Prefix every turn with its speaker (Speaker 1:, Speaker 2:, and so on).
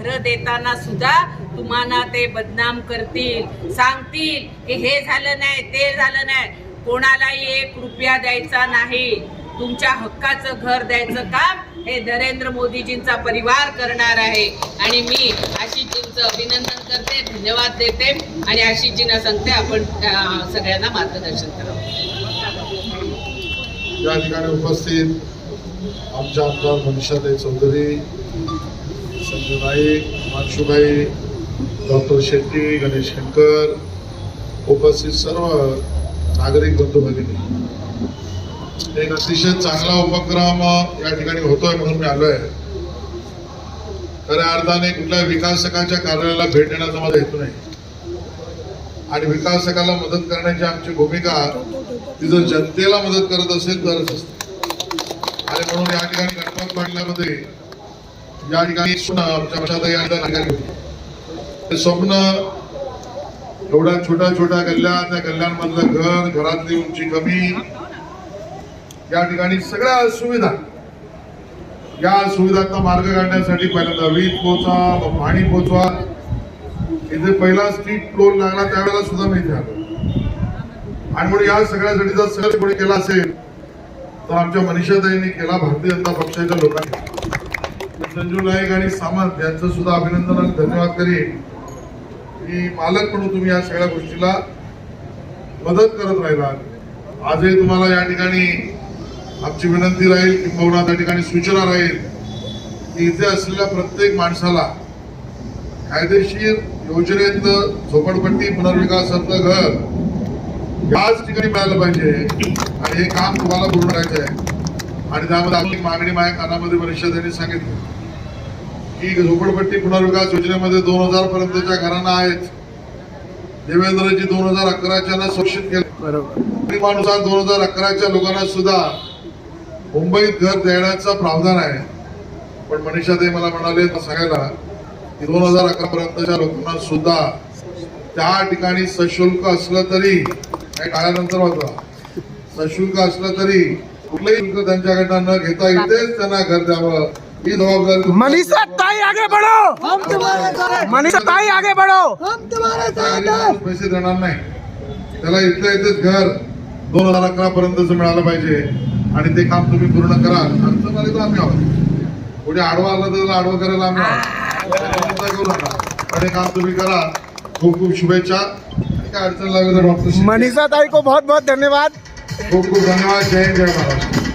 Speaker 1: घरं देताना सुद्धा तुम्हाला ते बदनाम करतील, सांगतील की हे झालं नाही, ते झालं नाही. कोणालाही 1 रुपया द्यायचा नाही. तुमच्या हक्काचं घर द्यायचं काम हे नरेंद्र मोदीजींचा परिवार करणार आहे. आणि मी आशिषजींचं अभिनंदन करते, धन्यवाद देते आणि आशिषजींना सांगते आपण सगळ्यांना मार्गदर्शन करावं.
Speaker 2: या ठिकाणी उपस्थित आमच्या आमदार मनीषाताई चौधरी, संजय नाईक, मानशुभाई, डॉक्टर शेट्टी, गणेश शंकर, उपस्थित सर्व नागरिक बंधू भगिनी, एक अतिशय चांगला उपक्रम या ठिकाणी होतोय म्हणून मी आलोय. खऱ्या अर्थाने कुठल्या विकासकाच्या कार्यालयाला भेट देण्याचा माझा हेतू नाही आणि विकासकाला मदत करण्याची आमची भूमिका ती जर जनतेला मदत करत असेल तरच असते. आणि म्हणून या ठिकाणी गणपत पाटल्यामध्ये या ठिकाणी आमच्या पक्षात ते स्वप्न एवढ्या छोट्या छोट्या गल्ल्या, त्या गल्ल्यांमधलं घर, घरातली उंची कमी, या ठिकाणी सगळ्या सुविधा, या सुविधांना मार्ग काढण्यासाठी पहिल्यांदा वीज पोहोचवा, मग पाणी पोहोचवा. इथे पहिला स्ट्रीट टोल लागला त्यावेळेला सुद्धा मी झालो. आणि म्हणून या सगळ्यासाठी जर सगळं कोणी केला असेल तर आमच्या मनीषाताईंनी केला, भारतीय जनता पक्षाच्या लोकांनी. संजू नाईक आणि सामंत यांचं सुद्धा अभिनंदन आणि धन्यवाद करीन की मालक म्हणून तुम्ही या सगळ्या गोष्टीला मदत करत राहिलात. आजही तुम्हाला या ठिकाणी आमची विनंती राहील, किंबहुना त्या ठिकाणी सूचना राहील की इथे असलेल्या प्रत्येक माणसाला कायदेशीर योजनेतलं झोपडपट्टी पुनर्विकासातलं घर याच ठिकाणी मिळालं पाहिजे. आणि हे काम तुम्हाला पूर्ण करायचं आहे. आणि त्यामध्ये आपली मागणी माझ्या कानामध्ये मनीषाताईंनी सांगितली की झोपडपट्टी पुनर्विकास योजनेमध्ये 2000 पर्यंतच्या घरांना आहेत. देवेंद्रजी 2011च्या सुरक्षित केले. नियमानुसार 2011च्या लोकांना सुद्धा मुंबईत घर देण्याचा प्रावधान आहे. पण मनीषाताई मला म्हणाले सांगायला की 2011 पर्यंतच्या लोकांना सुद्धा त्या ठिकाणी सशुल्क असलं तरी, काही काळानंतर होता, सशुल्क असलं तरी कुठलंही शुल्क त्यांच्याकडनं न घेता इथेच त्यांना घर द्यावं ही जबाबदारी.
Speaker 3: मनीषा ताई आगे बढ़ो, मनीषा ताई आगे बढ़ो.
Speaker 2: पैसे देणार नाही, त्याला इथल्या इथेच घर 2011 पर्यंतच मिळालं पाहिजे. आणि ते काम तुम्ही पूर्ण करा. अडचण आली तर आम्ही आहोत, पुढे आडवा आला तर आडवं करायला आम्ही आहोत. करू नका, पण हे काम तुम्ही करा. खूप खूप शुभेच्छा. काय अडचण लागली तर डॉक्टर
Speaker 3: मनीषा ताई को बहुत बहुत धन्यवाद.
Speaker 2: खूप खूप धन्यवाद. जय हिंद, जय महाराष्ट्र.